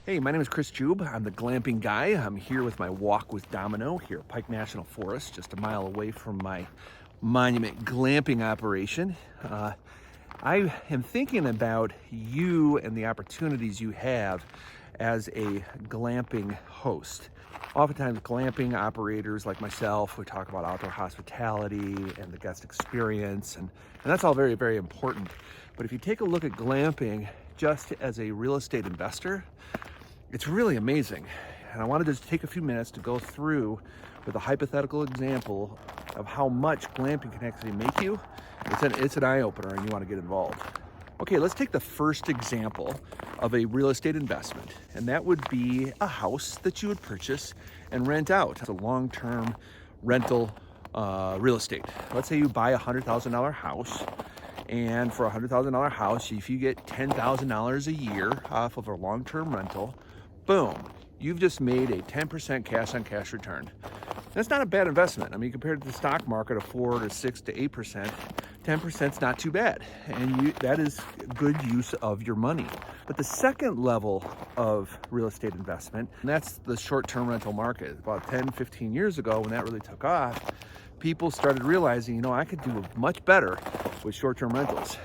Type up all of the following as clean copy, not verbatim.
Hey, my name is Chris Jube. I'm the glamping guy. I'm here with my walk with Domino here at Pike National Forest, just a mile away from my monument glamping operation. I am thinking about you and the opportunities you have as a glamping host. Oftentimes, glamping operators like myself, we talk about outdoor hospitality and the guest experience, and that's all very, very important. But if you take a look at glamping just as a real estate investor, it's really amazing. And I wanted to just take a few minutes to go through with a hypothetical example of how much glamping can actually make you. It's an eye-opener and you want to get involved. Okay, let's take the first example of a real estate investment, and that would be a house that you would purchase and rent out as a long-term rental real estate. Let's say you buy a $100,000 house, and for a $100,000 house, if you get $10,000 a year off of a long-term rental, boom, you've just made a 10% cash-on-cash return. That's not a bad investment. I mean, compared to the stock market of 4 to 6 to 8%, 10% is not too bad. And that is good use of your money. But the second level of real estate investment, and that's the short-term rental market. About 10, 15 years ago, when that really took off, people started realizing, I could do much better with short-term rentals.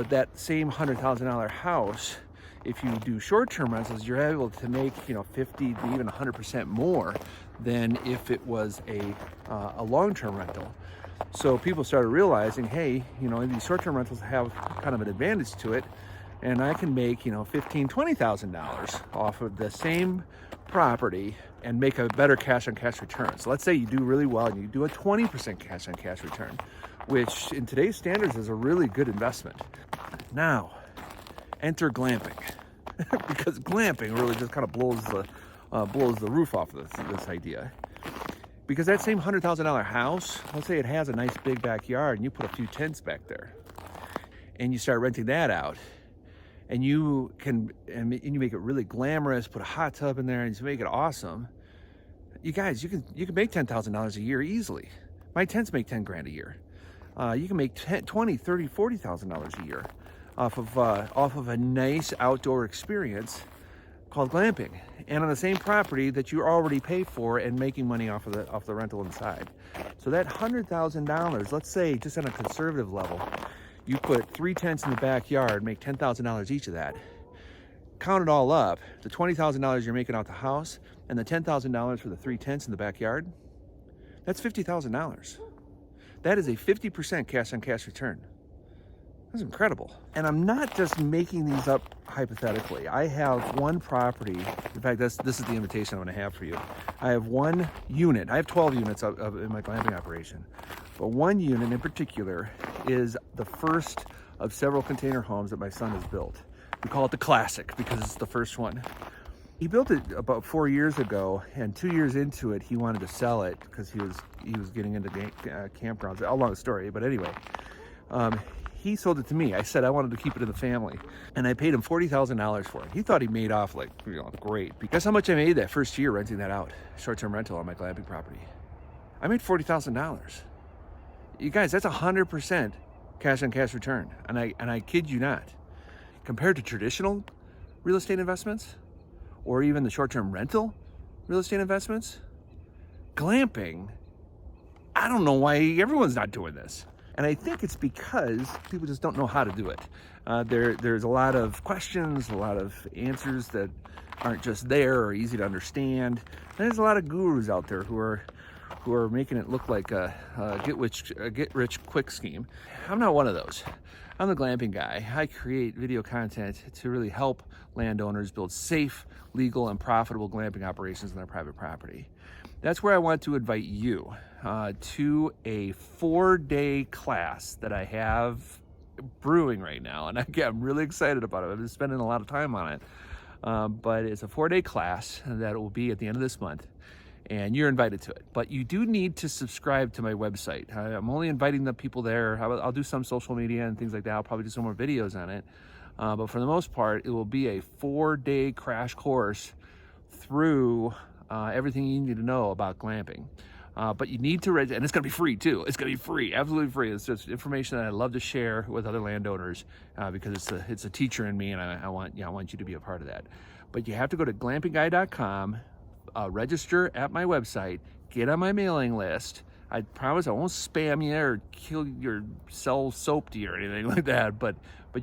That same $100,000 house, if you do short-term rentals, you're able to make 50 to even 100% more than if it was a long-term rental. So people started realizing, hey, these short-term rentals have kind of an advantage to it, and I can make $15,000, $20,000 off of the same property and make a better cash-on-cash return. So let's say you do really well and you do a 20% cash-on-cash return, which in today's standards is a really good investment. Now, enter glamping, because glamping really just kind of blows the roof off of this idea. Because that same $100,000 house, let's say it has a nice big backyard, and you put a few tents back there, and you start renting that out, and you make it really glamorous, put a hot tub in there, and you make it awesome. You guys, you can make $10,000 a year easily. My tents make 10 grand a year. You can make $20,000, $30,000, $40,000 a year off of a nice outdoor experience called glamping, and on the same property that you already pay for and making money off the rental inside. So that $100,000, let's say just on a conservative level, you put 3 tents in the backyard, make $10,000 each of that. Count it all up, the $20,000 you're making out the house and the $10,000 for the 3 tents in the backyard, that's $50,000. That is a 50% cash-on-cash return. That's incredible. And I'm not just making these up hypothetically. I have one property. In fact, this is the invitation I'm going to have for you. I have one unit. I have 12 units in my glamping operation. But one unit in particular is the first of several container homes that my son has built. We call it the Classic because it's the first one. He built it about 4 years ago, and 2 years into it, he wanted to sell it because he was getting into campgrounds. A long story, but anyway. He sold it to me. I said I wanted to keep it in the family, and I paid him $40,000 for it. He thought he made off great. Guess how much I made that first year renting that out, short-term rental on my glamping property? I made $40,000. You guys, that's 100% cash-on-cash return, and I kid you not. Compared to traditional real estate investments, or even the short-term rental real estate investments, glamping, I don't know why everyone's not doing this. And I think it's because people just don't know how to do it. There's a lot of questions, a lot of answers that aren't just there or easy to understand. And there's a lot of gurus out there who are making it look like a get rich quick scheme. I'm not one of those. I'm the glamping guy. I create video content to really help landowners build safe, legal, and profitable glamping operations on their private property. That's where I want to invite you to a 4-day class that I have brewing right now. And again, I'm really excited about it. I've been spending a lot of time on it. But it's a 4-day class that will be at the end of this month. And you're invited to it. But you do need to subscribe to my website. I'm only inviting the people there. I'll do some social media and things like that. I'll probably do some more videos on it. But for the most part, it will be a 4-day crash course through everything you need to know about glamping. But you need to register, and it's going to be free too. It's going to be free, absolutely free. It's just information that I love to share with other landowners because it's a teacher in me, and I want you to be a part of that. But you have to go to glampingguy.com, register at my website, get on my mailing list. I promise I won't spam you or sell soap to you or anything like that. But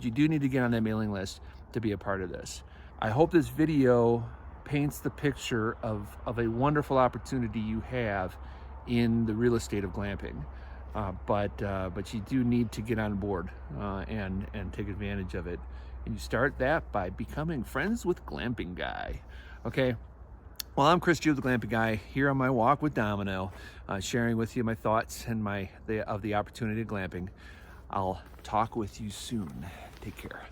you do need to get on that mailing list to be a part of this. I hope this video paints the picture of a wonderful opportunity you have in the real estate of glamping. But you do need to get on board and take advantage of it. And you start that by becoming friends with Glamping Guy. Okay. Well, I'm Chris G, the Glamping Guy, here on my walk with Domino, sharing with you my thoughts and of the opportunity of glamping. I'll talk with you soon. Take care.